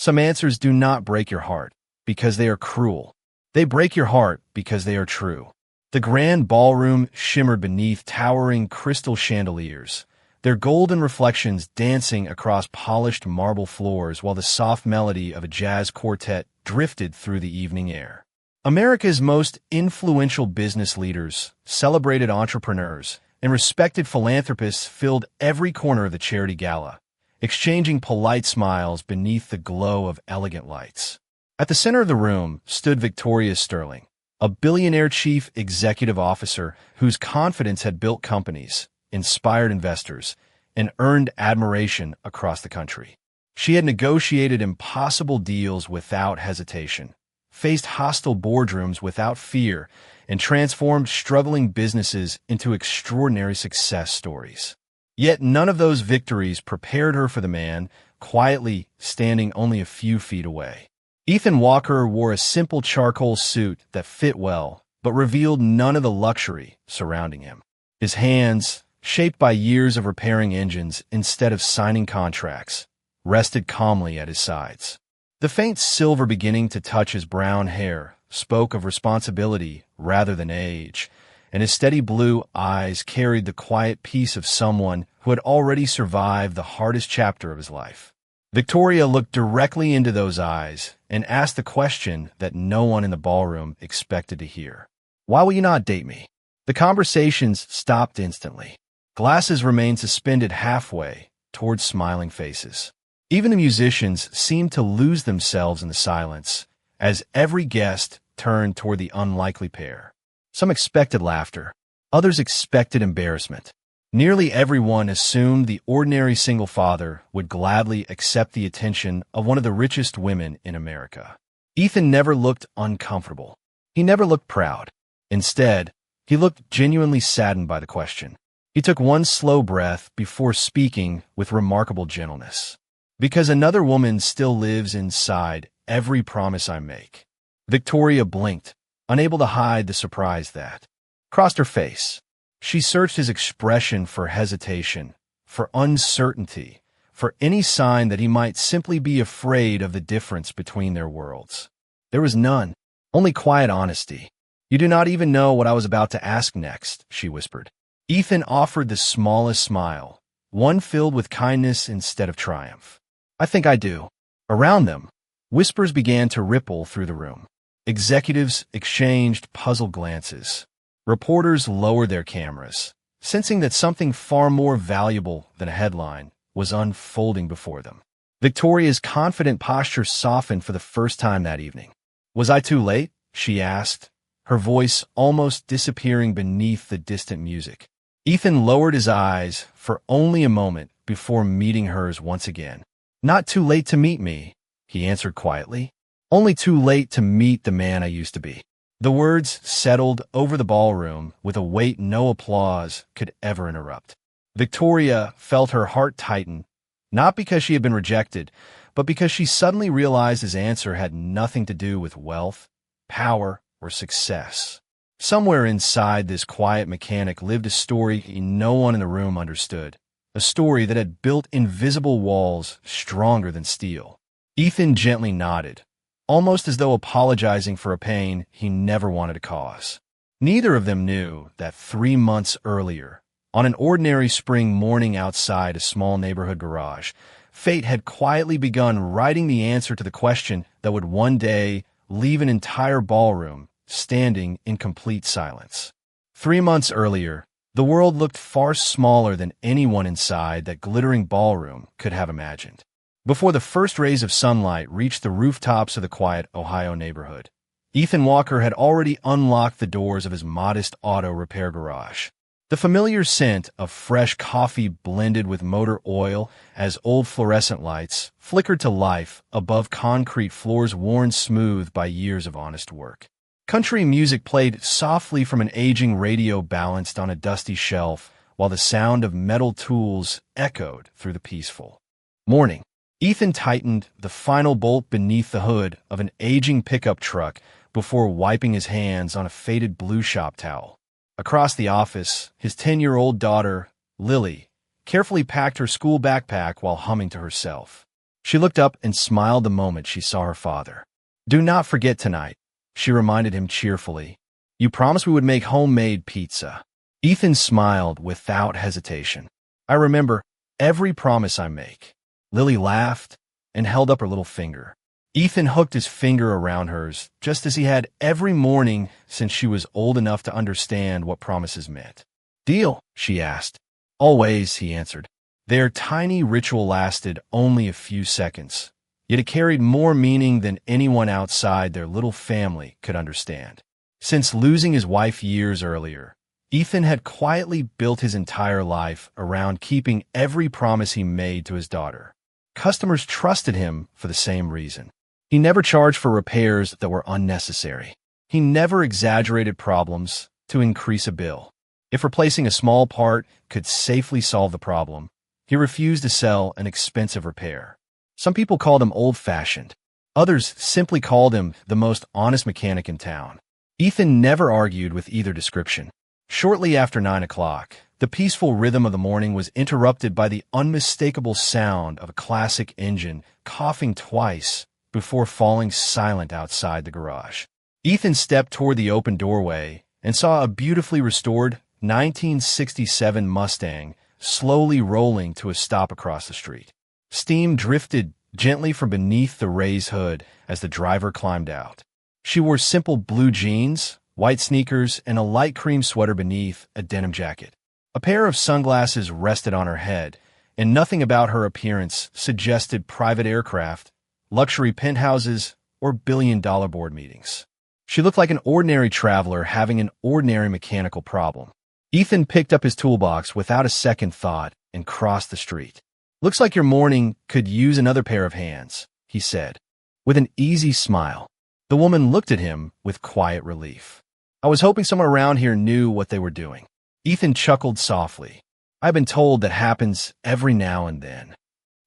Some answers do not break your heart because they are cruel. They break your heart because they are true. The grand ballroom shimmered beneath towering crystal chandeliers, their golden reflections dancing across polished marble floors while the soft melody of a jazz quartet drifted through the evening air. America's most influential business leaders, celebrated entrepreneurs, and respected philanthropists filled every corner of the charity gala, exchanging polite smiles beneath the glow of elegant lights. At the center of the room stood Victoria Sterling, a billionaire chief executive officer whose confidence had built companies, inspired investors, and earned admiration across the country. She had negotiated impossible deals without hesitation, faced hostile boardrooms without fear, and transformed struggling businesses into extraordinary success stories. Yet none of those victories prepared her for the man quietly standing only a few feet away. Ethan Walker wore a simple charcoal suit that fit well, but revealed none of the luxury surrounding him. His hands, shaped by years of repairing engines instead of signing contracts, rested calmly at his sides. The faint silver beginning to touch his brown hair spoke of responsibility rather than age, and his steady blue eyes carried the quiet peace of someone who had already survived the hardest chapter of his life. Victoria looked directly into those eyes and asked the question that no one in the ballroom expected to hear. "Why will you not date me?" The conversations stopped instantly. Glasses remained suspended halfway towards smiling faces. Even the musicians seemed to lose themselves in the silence as every guest turned toward the unlikely pair. Some expected laughter. Others expected embarrassment. Nearly everyone assumed the ordinary single father would gladly accept the attention of one of the richest women in America. Ethan never looked uncomfortable. He never looked proud. Instead, he looked genuinely saddened by the question. He took one slow breath before speaking with remarkable gentleness. "Because another woman still lives inside every promise I make." Victoria blinked, unable to hide the surprise that crossed her face. She searched his expression for hesitation, for uncertainty, for any sign that he might simply be afraid of the difference between their worlds. There was none, only quiet honesty. "You do not even know what I was about to ask next," she whispered. Ethan offered the smallest smile, one filled with kindness instead of triumph. "I think I do." Around them, whispers began to ripple through the room. Executives exchanged puzzled glances. Reporters lowered their cameras, sensing that something far more valuable than a headline was unfolding before them. Victoria's confident posture softened for the first time that evening. "Was I too late?" she asked, her voice almost disappearing beneath the distant music. Ethan lowered his eyes for only a moment before meeting hers once again. "Not too late to meet me," he answered quietly. "Only too late to meet the man I used to be." The words settled over the ballroom with a weight no applause could ever interrupt. Victoria felt her heart tighten, not because she had been rejected, but because she suddenly realized his answer had nothing to do with wealth, power, or success. Somewhere inside this quiet mechanic lived a story no one in the room understood, a story that had built invisible walls stronger than steel. Ethan gently nodded, almost as though apologizing for a pain he never wanted to cause. Neither of them knew that 3 months earlier, on an ordinary spring morning outside a small neighborhood garage, fate had quietly begun writing the answer to the question that would one day leave an entire ballroom standing in complete silence. 3 months earlier, the world looked far smaller than anyone inside that glittering ballroom could have imagined. Before the first rays of sunlight reached the rooftops of the quiet Ohio neighborhood, Ethan Walker had already unlocked the doors of his modest auto repair garage. The familiar scent of fresh coffee blended with motor oil as old fluorescent lights flickered to life above concrete floors worn smooth by years of honest work. Country music played softly from an aging radio balanced on a dusty shelf, while the sound of metal tools echoed through the peaceful morning. Ethan tightened the final bolt beneath the hood of an aging pickup truck before wiping his hands on a faded blue shop towel. Across the office, his 10-year-old daughter, Lily, carefully packed her school backpack while humming to herself. She looked up and smiled the moment she saw her father. "Do not forget tonight," she reminded him cheerfully. "You promised we would make homemade pizza." Ethan smiled without hesitation. "I remember every promise I make." Lily laughed and held up her little finger. Ethan hooked his finger around hers, just as he had every morning since she was old enough to understand what promises meant. "Deal?" she asked. "Always," he answered. Their tiny ritual lasted only a few seconds, yet it carried more meaning than anyone outside their little family could understand. Since losing his wife years earlier, Ethan had quietly built his entire life around keeping every promise he made to his daughter. Customers trusted him for the same reason. He never charged for repairs that were unnecessary. He never exaggerated problems to increase a bill. If replacing a small part could safely solve the problem, he refused to sell an expensive repair. Some people called him old-fashioned. Others simply called him the most honest mechanic in town. Ethan never argued with either description. Shortly after 9 o'clock, the peaceful rhythm of the morning was interrupted by the unmistakable sound of a classic engine coughing twice before falling silent outside the garage. Ethan stepped toward the open doorway and saw a beautifully restored 1967 Mustang slowly rolling to a stop across the street. Steam drifted gently from beneath the raised hood as the driver climbed out. She wore simple blue jeans, white sneakers, and a light cream sweater beneath a denim jacket. A pair of sunglasses rested on her head, and nothing about her appearance suggested private aircraft, luxury penthouses, or billion-dollar board meetings. She looked like an ordinary traveler having an ordinary mechanical problem. Ethan picked up his toolbox without a second thought and crossed the street. "Looks like your morning could use another pair of hands," he said, with an easy smile. The woman looked at him with quiet relief. "I was hoping someone around here knew what they were doing." Ethan chuckled softly. "I've been told that happens every now and then."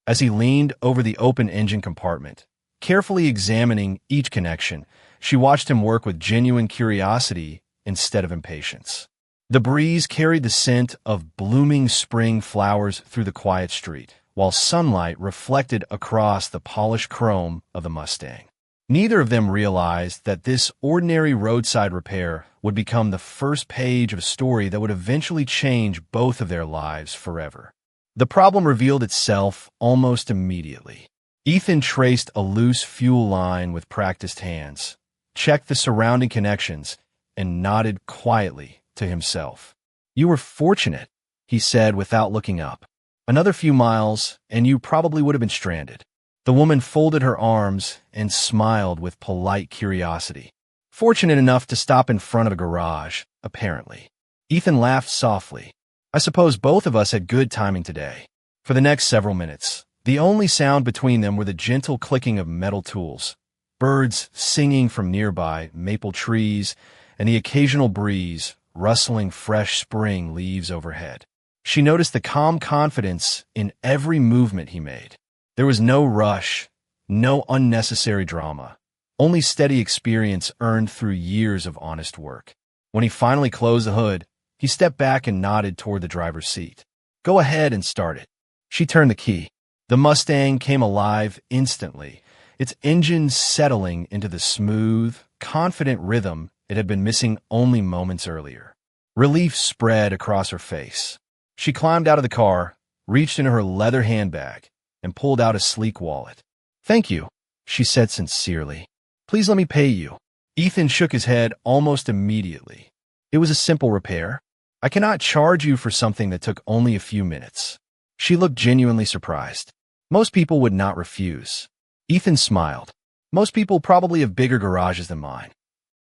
As he leaned over the open engine compartment, carefully examining each connection, she watched him work with genuine curiosity instead of impatience. The breeze carried the scent of blooming spring flowers through the quiet street, while sunlight reflected across the polished chrome of the Mustang. Neither of them realized that this ordinary roadside repair would become the first page of a story that would eventually change both of their lives forever. The problem revealed itself almost immediately. Ethan traced a loose fuel line with practiced hands, checked the surrounding connections, and nodded quietly to himself. "You were fortunate," he said without looking up. "Another few miles, and you probably would have been stranded." The woman folded her arms and smiled with polite curiosity. "Fortunate enough to stop in front of a garage, apparently." Ethan laughed softly. "I suppose both of us had good timing today." For the next several minutes, the only sound between them were the gentle clicking of metal tools, birds singing from nearby maple trees, and the occasional breeze rustling fresh spring leaves overhead. She noticed the calm confidence in every movement he made. There was no rush, no unnecessary drama, only steady experience earned through years of honest work. When he finally closed the hood, he stepped back and nodded toward the driver's seat. "Go ahead and start it." She turned the key. The Mustang came alive instantly, its engine settling into the smooth, confident rhythm it had been missing only moments earlier. Relief spread across her face. She climbed out of the car, reached into her leather handbag, and pulled out a sleek wallet. "Thank you," she said sincerely. "Please let me pay you." Ethan shook his head almost immediately. "It was a simple repair. I cannot charge you for something that took only a few minutes." She looked genuinely surprised. "Most people would not refuse." Ethan smiled. "Most people probably have bigger garages than mine."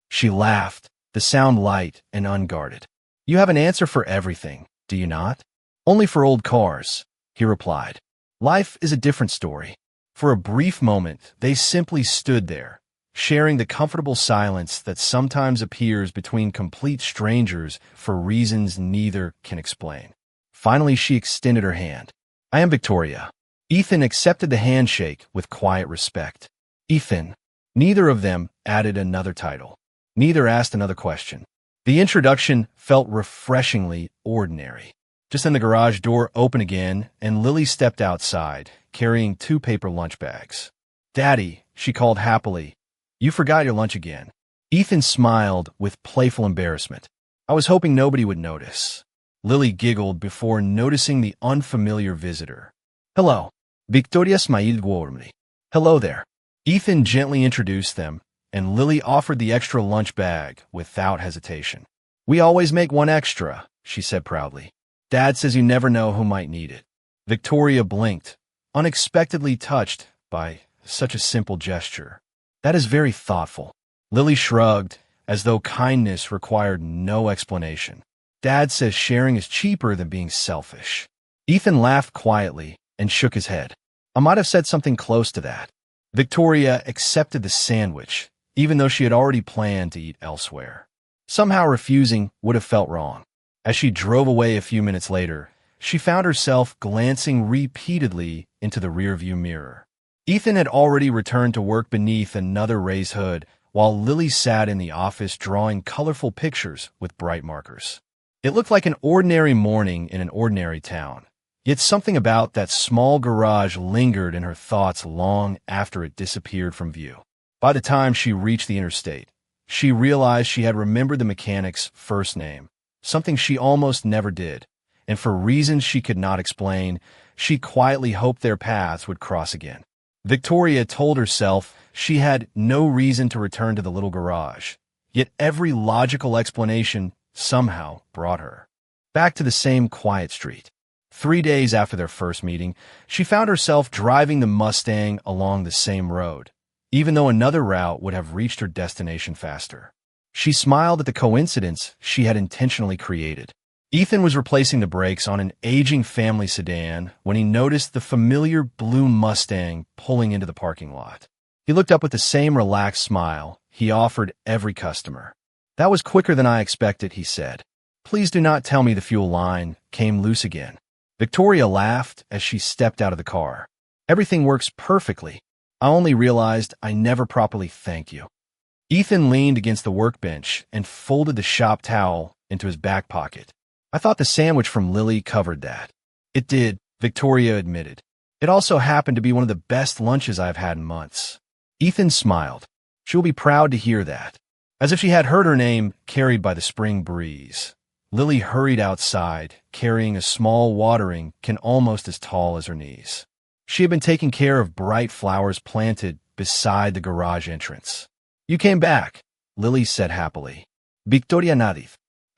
She laughed, the sound light and unguarded. "You have an answer for everything, do you not?" "Only for old cars," he replied. Life is a different story. For a brief moment, they simply stood there, sharing the comfortable silence that sometimes appears between complete strangers for reasons neither can explain. Finally, she extended her hand. "I am Victoria." Ethan accepted the handshake with quiet respect. Ethan. Neither of them added another title. Neither asked another question. The introduction felt refreshingly ordinary. Just then the garage door opened again, and Lily stepped outside, carrying 2 paper lunch bags. "Daddy," she called happily, "you forgot your lunch again." Ethan smiled with playful embarrassment. "I was hoping nobody would notice." Lily giggled before noticing the unfamiliar visitor. "Hello, Victoria smiled warmly." "Hello there." Ethan gently introduced them, and Lily offered the extra lunch bag without hesitation. "We always make one extra," she said proudly. "Dad says you never know who might need it." Victoria blinked, unexpectedly touched by such a simple gesture. "That is very thoughtful." Lily shrugged, as though kindness required no explanation. "Dad says sharing is cheaper than being selfish." Ethan laughed quietly and shook his head. "I might have said something close to that." Victoria accepted the sandwich, even though she had already planned to eat elsewhere. Somehow refusing would have felt wrong. As she drove away a few minutes later, she found herself glancing repeatedly into the rearview mirror. Ethan had already returned to work beneath another raised hood, while Lily sat in the office drawing colorful pictures with bright markers. It looked like an ordinary morning in an ordinary town, yet something about that small garage lingered in her thoughts long after it disappeared from view. By the time she reached the interstate, she realized she had remembered the mechanic's first name, something she almost never did, and for reasons she could not explain, she quietly hoped their paths would cross again. Victoria told herself she had no reason to return to the little garage, yet every logical explanation somehow brought her back to the same quiet street. 3 days after their first meeting, she found herself driving the Mustang along the same road, even though another route would have reached her destination faster. She smiled at the coincidence she had intentionally created. Ethan was replacing the brakes on an aging family sedan when he noticed the familiar blue Mustang pulling into the parking lot. He looked up with the same relaxed smile he offered every customer. "That was quicker than I expected," he said. "Please do not tell me the fuel line came loose again." Victoria laughed as she stepped out of the car. "Everything works perfectly. I only realized I never properly thanked you." Ethan leaned against the workbench and folded the shop towel into his back pocket. "I thought the sandwich from Lily covered that." "It did," Victoria admitted. "It also happened to be one of the best lunches I've had in months." Ethan smiled. "She'll be proud to hear that." As if she had heard her name carried by the spring breeze, Lily hurried outside, carrying a small watering can almost as tall as her knees. She had been taking care of bright flowers planted beside the garage entrance. "You came back," Lily said happily. "Victoria nodded."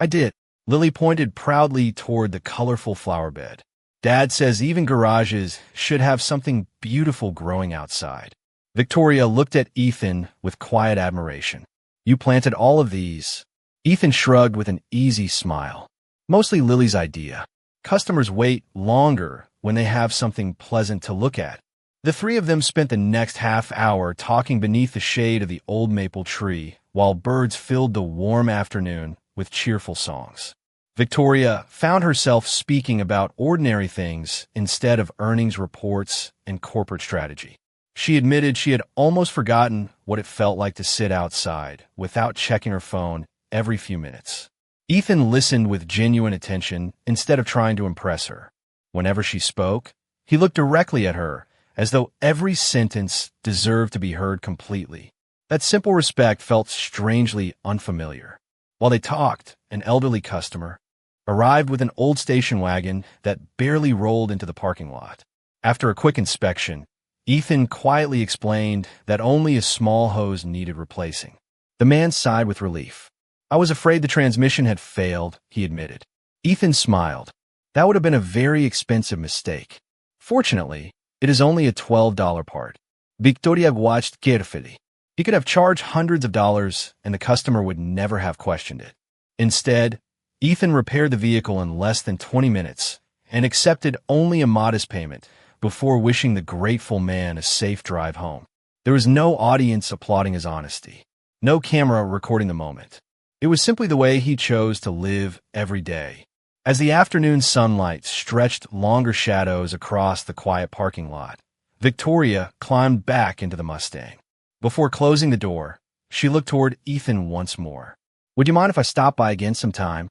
"I did." Lily pointed proudly toward the colorful flower bed. "Dad says even garages should have something beautiful growing outside." Victoria looked at Ethan with quiet admiration. "You planted all of these?" Ethan shrugged with an easy smile. "Mostly Lily's idea. Customers wait longer when they have something pleasant to look at." The three of them spent the next half hour talking beneath the shade of the old maple tree, while birds filled the warm afternoon with cheerful songs. Victoria found herself speaking about ordinary things instead of earnings reports and corporate strategy. She admitted she had almost forgotten what it felt like to sit outside without checking her phone every few minutes. Ethan listened with genuine attention instead of trying to impress her. Whenever she spoke, he looked directly at her, as though every sentence deserved to be heard completely. That simple respect felt strangely unfamiliar. While they talked, an elderly customer arrived with an old station wagon that barely rolled into the parking lot. After a quick inspection, Ethan quietly explained that only a small hose needed replacing. The man sighed with relief. "I was afraid the transmission had failed," he admitted. Ethan smiled. "That would have been a very expensive mistake. Fortunately, it is only a $12 part." Victoria watched carefully. He could have charged hundreds of dollars, and the customer would never have questioned it. Instead, Ethan repaired the vehicle in less than 20 minutes and accepted only a modest payment before wishing the grateful man a safe drive home. There was no audience applauding his honesty, no camera recording the moment. It was simply the way he chose to live every day. As the afternoon sunlight stretched longer shadows across the quiet parking lot, Victoria climbed back into the Mustang. Before closing the door, she looked toward Ethan once more. "Would you mind if I stopped by again sometime?"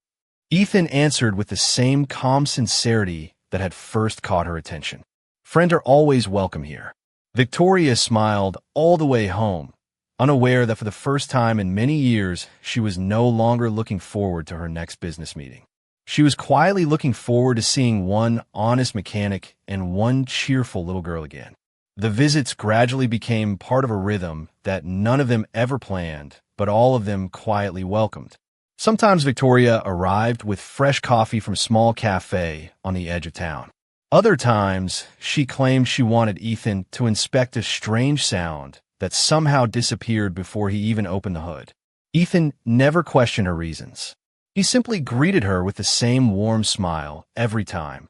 Ethan answered with the same calm sincerity that had first caught her attention. Friends are always welcome here. Victoria smiled all the way home, unaware that for the first time in many years, she was no longer looking forward to her next business meeting. She was quietly looking forward to seeing one honest mechanic and one cheerful little girl again. The visits gradually became part of a rhythm that none of them ever planned, but all of them quietly welcomed. Sometimes Victoria arrived with fresh coffee from a small cafe on the edge of town. Other times, she claimed she wanted Ethan to inspect a strange sound that somehow disappeared before he even opened the hood. Ethan never questioned her reasons. He simply greeted her with the same warm smile every time,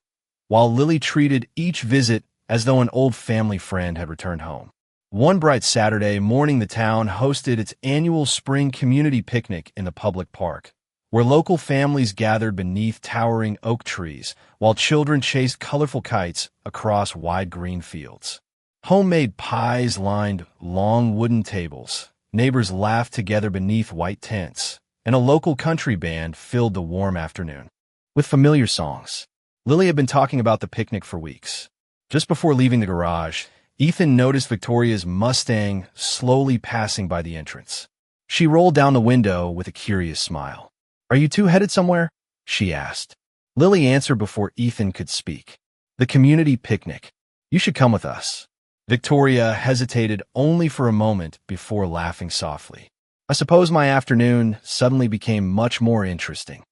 while Lily treated each visit as though an old family friend had returned home. One bright Saturday morning, the town hosted its annual spring community picnic in the public park, where local families gathered beneath towering oak trees while children chased colorful kites across wide green fields. Homemade pies lined long wooden tables, neighbors laughed together beneath white tents, and a local country band filled the warm afternoon with familiar songs. Lily had been talking about the picnic for weeks. Just before leaving the garage, Ethan noticed Victoria's Mustang slowly passing by the entrance. She rolled down the window with a curious smile. "Are you two headed somewhere?" she asked. Lily answered before Ethan could speak. "The community picnic. You should come with us." Victoria hesitated only for a moment before laughing softly. "I suppose my afternoon suddenly became much more interesting."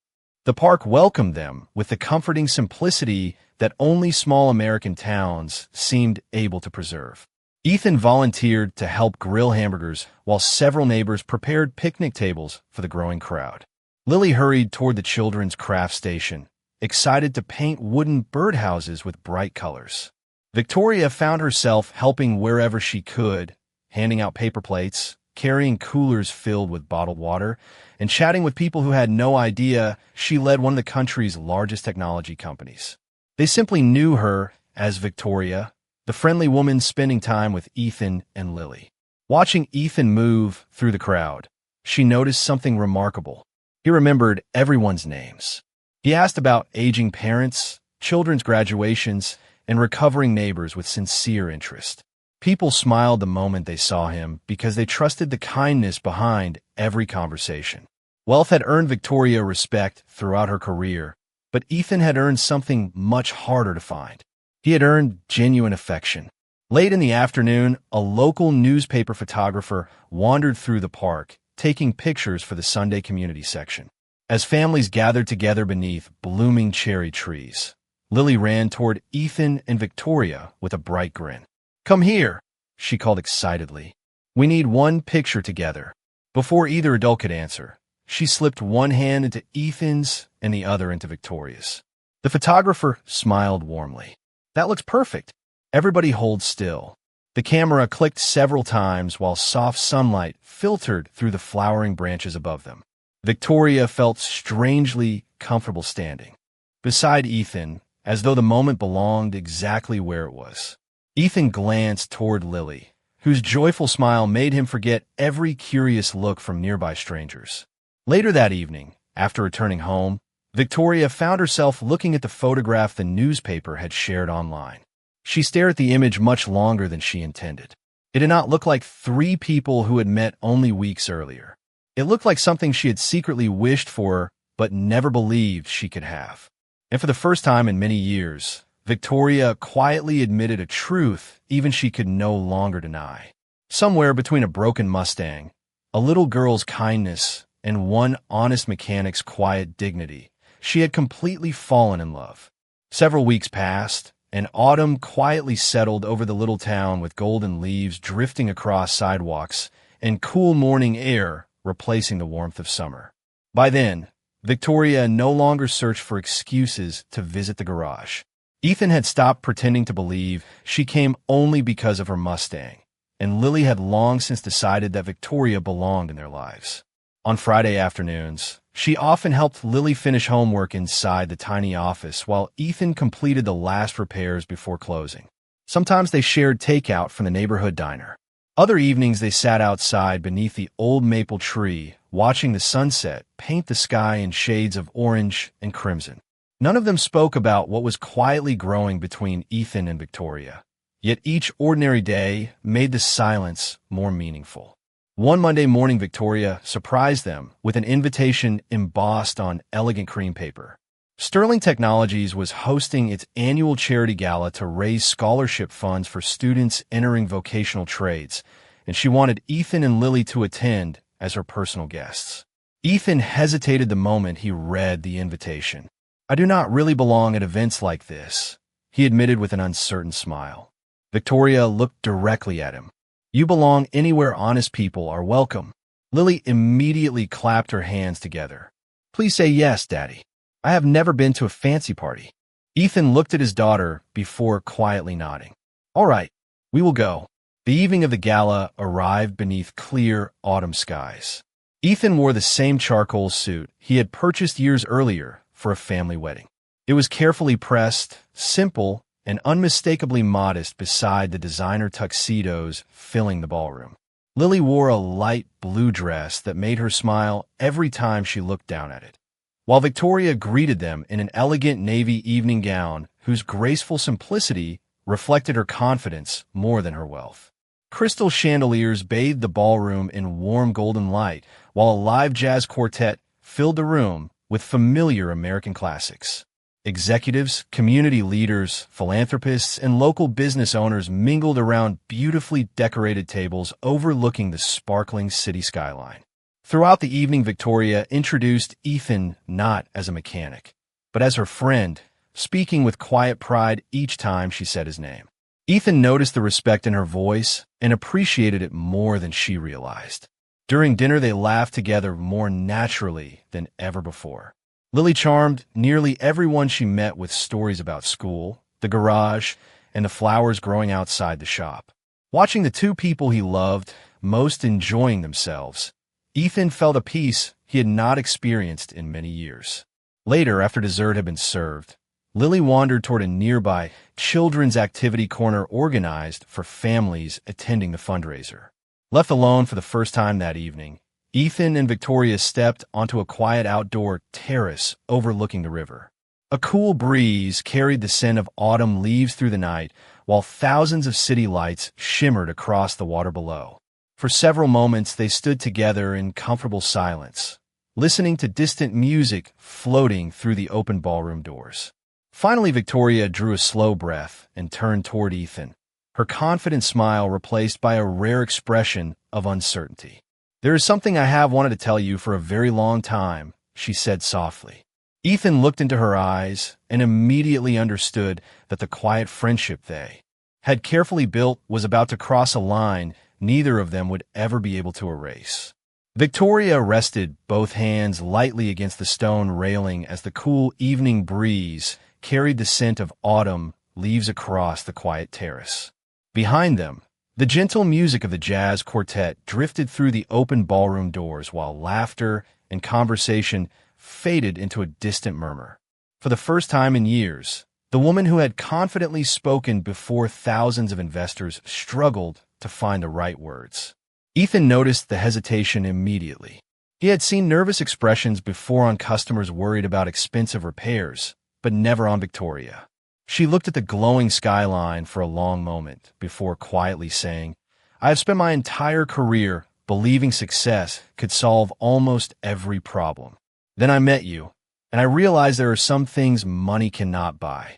The park welcomed them with the comforting simplicity that only small American towns seemed able to preserve. Ethan volunteered to help grill hamburgers while several neighbors prepared picnic tables for the growing crowd. Lily hurried toward the children's craft station, excited to paint wooden birdhouses with bright colors. Victoria found herself helping wherever she could, handing out paper plates, carrying coolers filled with bottled water, and chatting with people who had no idea she led one of the country's largest technology companies. They simply knew her as Victoria, the friendly woman spending time with Ethan and Lily. Watching Ethan move through the crowd, she noticed something remarkable. He remembered everyone's names. He asked about aging parents, children's graduations, and recovering neighbors with sincere interest. People smiled the moment they saw him because they trusted the kindness behind every conversation. Wealth had earned Victoria respect throughout her career, but Ethan had earned something much harder to find. He had earned genuine affection. Late in the afternoon, a local newspaper photographer wandered through the park, taking pictures for the Sunday community section. As families gathered together beneath blooming cherry trees, Lily ran toward Ethan and Victoria with a bright grin. "Come here," she called excitedly. "We need one picture together." Before either adult could answer, she slipped one hand into Ethan's and the other into Victoria's. The photographer smiled warmly. "That looks perfect." Everybody hold still. The camera clicked several times while soft sunlight filtered through the flowering branches above them. Victoria felt strangely comfortable standing beside Ethan, as though the moment belonged exactly where it was. Ethan glanced toward Lily, whose joyful smile made him forget every curious look from nearby strangers. Later that evening, after returning home, Victoria found herself looking at the photograph the newspaper had shared online. She stared at the image much longer than she intended. It did not look like three people who had met only weeks earlier. It looked like something she had secretly wished for but never believed she could have. And for the first time in many years, Victoria quietly admitted a truth even she could no longer deny. Somewhere between a broken Mustang, a little girl's kindness, and one honest mechanic's quiet dignity, she had completely fallen in love. Several weeks passed, and autumn quietly settled over the little town with golden leaves drifting across sidewalks and cool morning air replacing the warmth of summer. By then, Victoria no longer searched for excuses to visit the garage. Ethan had stopped pretending to believe she came only because of her Mustang, and Lily had long since decided that Victoria belonged in their lives. On Friday afternoons, she often helped Lily finish homework inside the tiny office while Ethan completed the last repairs before closing. Sometimes they shared takeout from the neighborhood diner. Other evenings they sat outside beneath the old maple tree, watching the sunset paint the sky in shades of orange and crimson. None of them spoke about what was quietly growing between Ethan and Victoria. Yet each ordinary day made the silence more meaningful. One Monday morning, Victoria surprised them with an invitation embossed on elegant cream paper. Sterling Technologies was hosting its annual charity gala to raise scholarship funds for students entering vocational trades, and she wanted Ethan and Lily to attend as her personal guests. Ethan hesitated the moment he read the invitation. "I do not really belong at events like this," he admitted with an uncertain smile. Victoria looked directly at him. "You belong anywhere honest people are welcome." Lily immediately clapped her hands together. "Please say yes, Daddy. I have never been to a fancy party." Ethan looked at his daughter before quietly nodding. "All right, we will go." The evening of the gala arrived beneath clear autumn skies. Ethan wore the same charcoal suit he had purchased years earlier for a family wedding. It was carefully pressed, simple, and unmistakably modest beside the designer tuxedos filling the ballroom. Lily wore a light blue dress that made her smile every time she looked down at it, while Victoria greeted them in an elegant navy evening gown whose graceful simplicity reflected her confidence more than her wealth. Crystal chandeliers bathed the ballroom in warm golden light, while a live jazz quartet filled the room with familiar American classics. Executives, community leaders, philanthropists, and local business owners mingled around beautifully decorated tables overlooking the sparkling city skyline. Throughout the evening, Victoria introduced Ethan not as a mechanic, but as her friend, speaking with quiet pride each time she said his name. Ethan noticed the respect in her voice and appreciated it more than she realized. During dinner, they laughed together more naturally than ever before. Lily charmed nearly everyone she met with stories about school, the garage, and the flowers growing outside the shop. Watching the two people he loved most enjoying themselves, Ethan felt a peace he had not experienced in many years. Later, after dessert had been served, Lily wandered toward a nearby children's activity corner organized for families attending the fundraiser. Left alone for the first time that evening, Ethan and Victoria stepped onto a quiet outdoor terrace overlooking the river. A cool breeze carried the scent of autumn leaves through the night, while thousands of city lights shimmered across the water below. For several moments, they stood together in comfortable silence, listening to distant music floating through the open ballroom doors. Finally, Victoria drew a slow breath and turned toward Ethan, her confident smile replaced by a rare expression of uncertainty. "There is something I have wanted to tell you for a very long time," she said softly. Ethan looked into her eyes and immediately understood that the quiet friendship they had carefully built was about to cross a line neither of them would ever be able to erase. Victoria rested both hands lightly against the stone railing as the cool evening breeze carried the scent of autumn leaves across the quiet terrace. Behind them, the gentle music of the jazz quartet drifted through the open ballroom doors while laughter and conversation faded into a distant murmur. For the first time in years, the woman who had confidently spoken before thousands of investors struggled to find the right words. Ethan noticed the hesitation immediately. He had seen nervous expressions before on customers worried about expensive repairs, but never on Victoria. She looked at the glowing skyline for a long moment before quietly saying, "I have spent my entire career believing success could solve almost every problem. Then I met you, and I realized there are some things money cannot buy."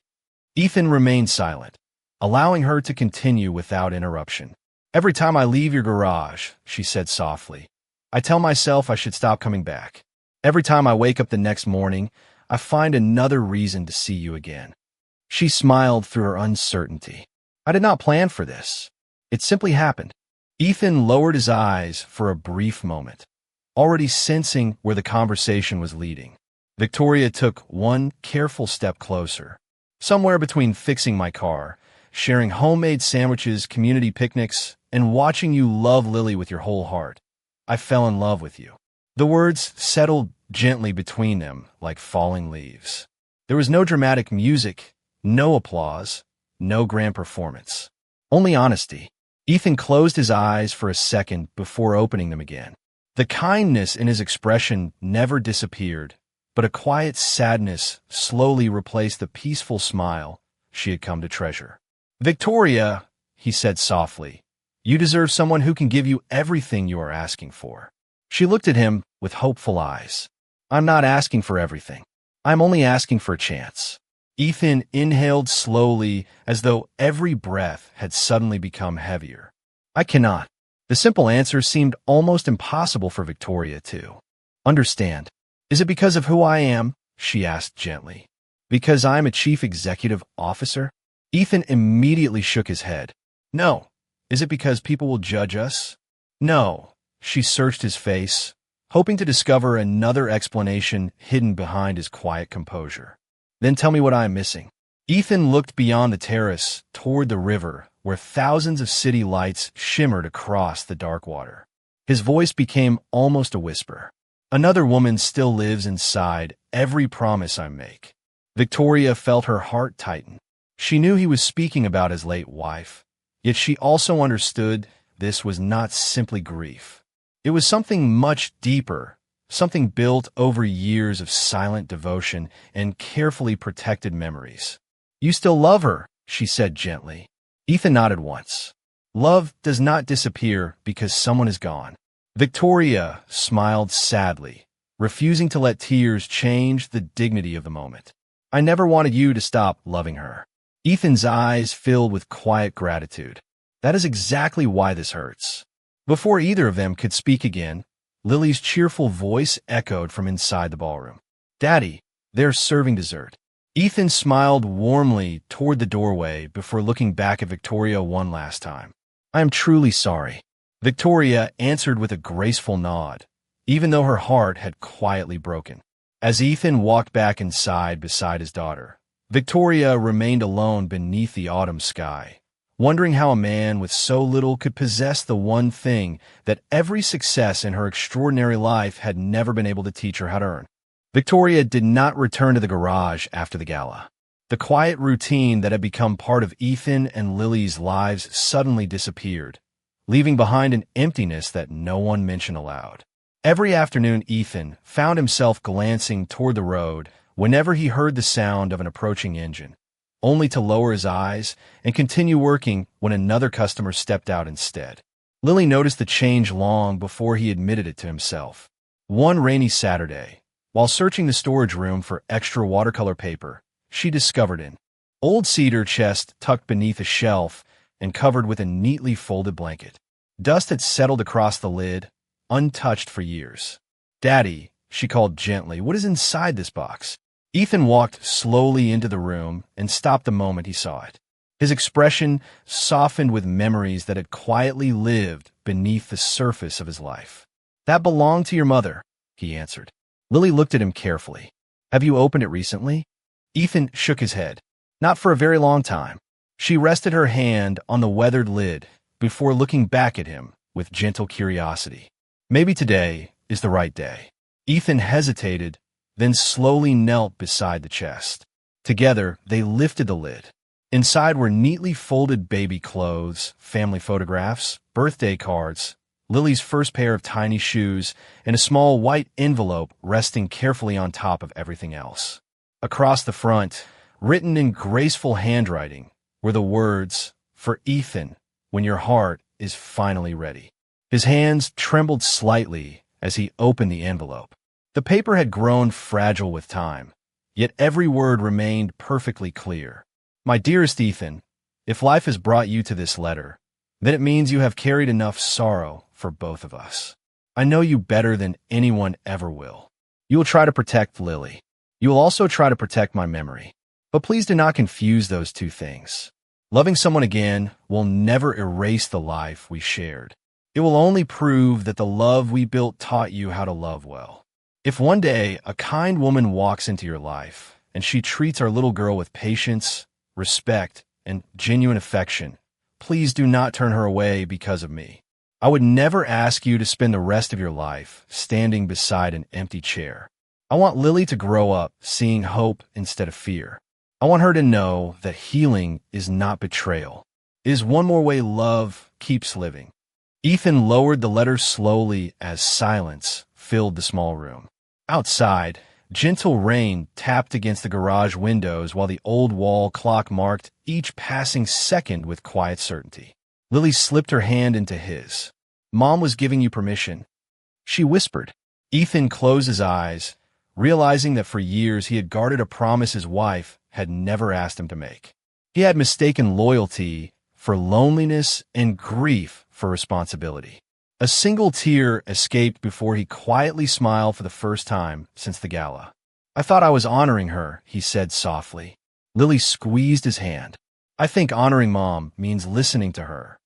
Ethan remained silent, allowing her to continue without interruption. "Every time I leave your garage," she said softly, "I tell myself I should stop coming back. Every time I wake up the next morning, I find another reason to see you again." She smiled through her uncertainty. "I did not plan for this. It simply happened." Ethan lowered his eyes for a brief moment, already sensing where the conversation was leading. Victoria took one careful step closer. "Somewhere between fixing my car, sharing homemade sandwiches, community picnics, and watching you love Lily with your whole heart, I fell in love with you." The words settled gently between them like falling leaves. There was no dramatic music, no applause, no grand performance. Only honesty. Ethan closed his eyes for a second before opening them again. The kindness in his expression never disappeared, but a quiet sadness slowly replaced the peaceful smile she had come to treasure. "Victoria," he said softly, "you deserve someone who can give you everything you are asking for." She looked at him with hopeful eyes. "I'm not asking for everything. I'm only asking for a chance." Ethan inhaled slowly as though every breath had suddenly become heavier. "I cannot." The simple answer seemed almost impossible for Victoria to understand. "Is it because of who I am?" she asked gently. "Because I'm a chief executive officer?" Ethan immediately shook his head. "No. Is it because people will judge us?" "No." She searched his face, hoping to discover another explanation hidden behind his quiet composure. "Then tell me what I am missing." Ethan looked beyond the terrace toward the river, where thousands of city lights shimmered across the dark water. His voice became almost a whisper. "Another woman still lives inside every promise I make." Victoria felt her heart tighten. She knew he was speaking about his late wife, yet she also understood this was not simply grief. It was something much deeper, something built over years of silent devotion and carefully protected memories. "You still love her," she said gently. Ethan nodded once. "Love does not disappear because someone is gone." Victoria smiled sadly, refusing to let tears change the dignity of the moment. "I never wanted you to stop loving her." Ethan's eyes filled with quiet gratitude. "That is exactly why this hurts." Before either of them could speak again, Lily's cheerful voice echoed from inside the ballroom. "Daddy, they're serving dessert." Ethan smiled warmly toward the doorway before looking back at Victoria one last time. "I am truly sorry." Victoria answered with a graceful nod, even though her heart had quietly broken. As Ethan walked back inside beside his daughter, Victoria remained alone beneath the autumn sky, wondering how a man with so little could possess the one thing that every success in her extraordinary life had never been able to teach her how to earn. Victoria did not return to the garage after the gala. The quiet routine that had become part of Ethan and Lily's lives suddenly disappeared, leaving behind an emptiness that no one mentioned aloud. Every afternoon, Ethan found himself glancing toward the road whenever he heard the sound of an approaching engine, only to lower his eyes and continue working when another customer stepped out instead. Lily noticed the change long before he admitted it to himself. One rainy Saturday, while searching the storage room for extra watercolor paper, she discovered an old cedar chest tucked beneath a shelf and covered with a neatly folded blanket. Dust had settled across the lid, untouched for years. "Daddy," she called gently, "what is inside this box?" Ethan walked slowly into the room and stopped the moment he saw it. His expression softened with memories that had quietly lived beneath the surface of his life. "That belonged to your mother," he answered. Lily looked at him carefully. "Have you opened it recently?" Ethan shook his head. "Not for a very long time." She rested her hand on the weathered lid before looking back at him with gentle curiosity. "Maybe today is the right day." Ethan hesitated, then slowly knelt beside the chest. Together, they lifted the lid. Inside were neatly folded baby clothes, family photographs, birthday cards, Lily's first pair of tiny shoes, and a small white envelope resting carefully on top of everything else. Across the front, written in graceful handwriting, were the words, "For Ethan, when your heart is finally ready." His hands trembled slightly as he opened the envelope. The paper had grown fragile with time, yet every word remained perfectly clear. "My dearest Ethan, if life has brought you to this letter, then it means you have carried enough sorrow for both of us. I know you better than anyone ever will. You will try to protect Lily. You will also try to protect my memory. But please do not confuse those two things. Loving someone again will never erase the life we shared. It will only prove that the love we built taught you how to love well. If one day a kind woman walks into your life and she treats our little girl with patience, respect, and genuine affection, please do not turn her away because of me. I would never ask you to spend the rest of your life standing beside an empty chair. I want Lily to grow up seeing hope instead of fear. I want her to know that healing is not betrayal. is one more way love keeps living. Ethan lowered the letter slowly as silence filled the small room. Outside, gentle rain tapped against the garage windows while the old wall clock marked each passing second with quiet certainty. Lily slipped her hand into his. "Mom was giving you permission," she whispered. Ethan closed his eyes, realizing that for years he had guarded a promise his wife had never asked him to make. He had mistaken loyalty for loneliness and grief for responsibility. A single tear escaped before he quietly smiled for the first time since the gala. "I thought I was honoring her," he said softly. Lily squeezed his hand. "I think honoring Mom means listening to her."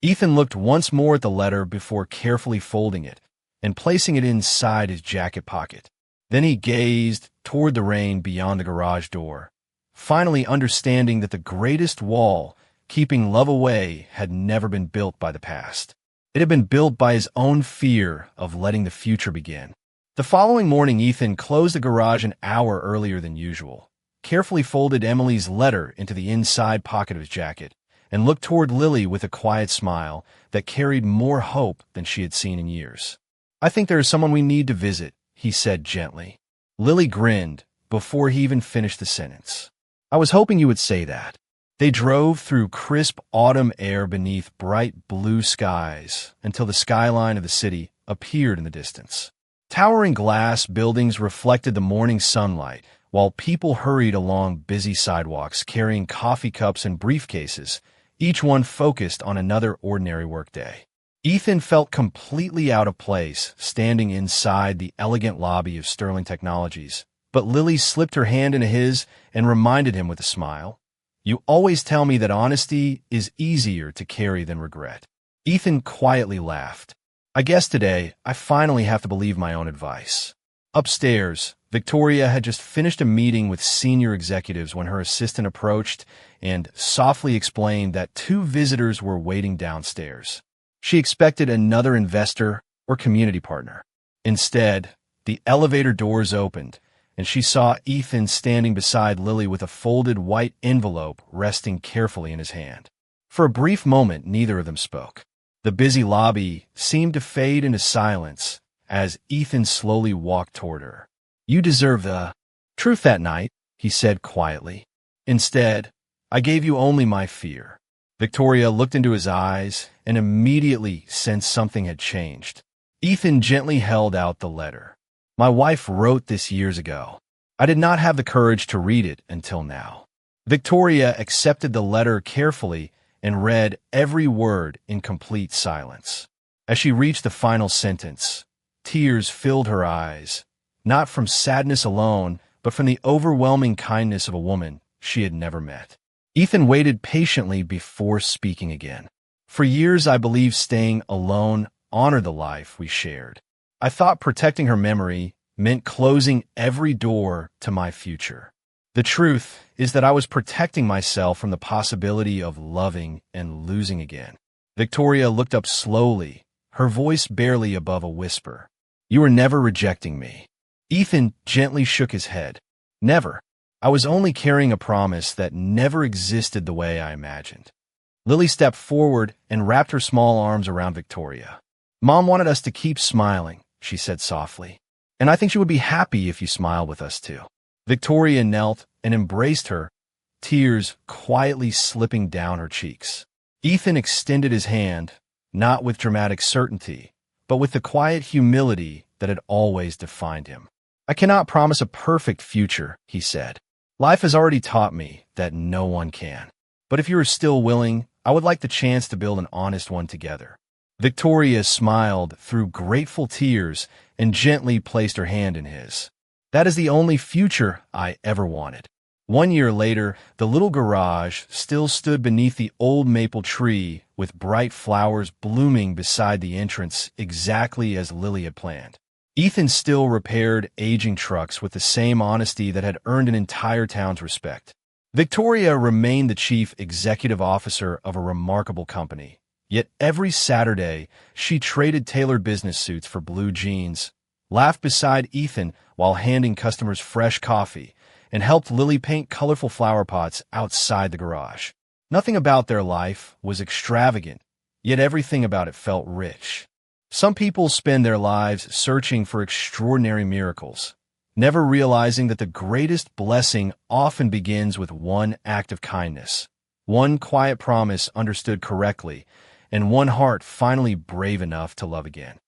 Ethan looked once more at the letter before carefully folding it and placing it inside his jacket pocket. Then he gazed toward the rain beyond the garage door, finally understanding that the greatest wall keeping love away had never been built by the past. It had been built by his own fear of letting the future begin. The following morning, Ethan closed the garage an hour earlier than usual, carefully folded Emily's letter into the inside pocket of his jacket, and looked toward Lily with a quiet smile that carried more hope than she had seen in years. "I think there is someone we need to visit," he said gently. Lily grinned before he even finished the sentence. "I was hoping you would say that." They drove through crisp autumn air beneath bright blue skies until the skyline of the city appeared in the distance. Towering glass buildings reflected the morning sunlight, while people hurried along busy sidewalks carrying coffee cups and briefcases, each one focused on another ordinary workday. Ethan felt completely out of place standing inside the elegant lobby of Sterling Technologies, but Lily slipped her hand into his and reminded him with a smile, "You always tell me that honesty is easier to carry than regret." Ethan quietly laughed. "I guess today I finally have to believe my own advice." Upstairs, Victoria had just finished a meeting with senior executives when her assistant approached and softly explained that 2 visitors were waiting downstairs. She expected another investor or community partner. Instead, the elevator doors opened, and she saw Ethan standing beside Lily with a folded white envelope resting carefully in his hand. For a brief moment, neither of them spoke. The busy lobby seemed to fade into silence as Ethan slowly walked toward her. "You deserve the truth that night," he said quietly. "Instead, I gave you only my fear." Victoria looked into his eyes and immediately sensed something had changed. Ethan gently held out the letter. "My wife wrote this years ago. I did not have the courage to read it until now." Victoria accepted the letter carefully and read every word in complete silence. As she reached the final sentence, tears filled her eyes, not from sadness alone, but from the overwhelming kindness of a woman she had never met. Ethan waited patiently before speaking again. "For years I believed staying alone honored the life we shared. I thought protecting her memory meant closing every door to my future. The truth is that I was protecting myself from the possibility of loving and losing again." Victoria looked up slowly, her voice barely above a whisper. "You were never rejecting me." Ethan gently shook his head. "Never. I was only carrying a promise that never existed the way I imagined." Lily stepped forward and wrapped her small arms around Victoria. "Mom wanted us to keep smiling," she said softly. "And I think she would be happy if you smile with us too." Victoria knelt and embraced her, tears quietly slipping down her cheeks. Ethan extended his hand, not with dramatic certainty, but with the quiet humility that had always defined him. "I cannot promise a perfect future," he said. "Life has already taught me that no one can. But if you are still willing, I would like the chance to build an honest one together." Victoria smiled through grateful tears and gently placed her hand in his. "That is the only future I ever wanted." 1 year later, the little garage still stood beneath the old maple tree with bright flowers blooming beside the entrance exactly as Lily had planned. Ethan still repaired aging trucks with the same honesty that had earned an entire town's respect. Victoria remained the chief executive officer of a remarkable company. Yet every Saturday, she traded tailored business suits for blue jeans, laughed beside Ethan while handing customers fresh coffee, and helped Lily paint colorful flower pots outside the garage. Nothing about their life was extravagant, yet everything about it felt rich. Some people spend their lives searching for extraordinary miracles, never realizing that the greatest blessing often begins with one act of kindness, one quiet promise understood correctly, and one heart finally brave enough to love again.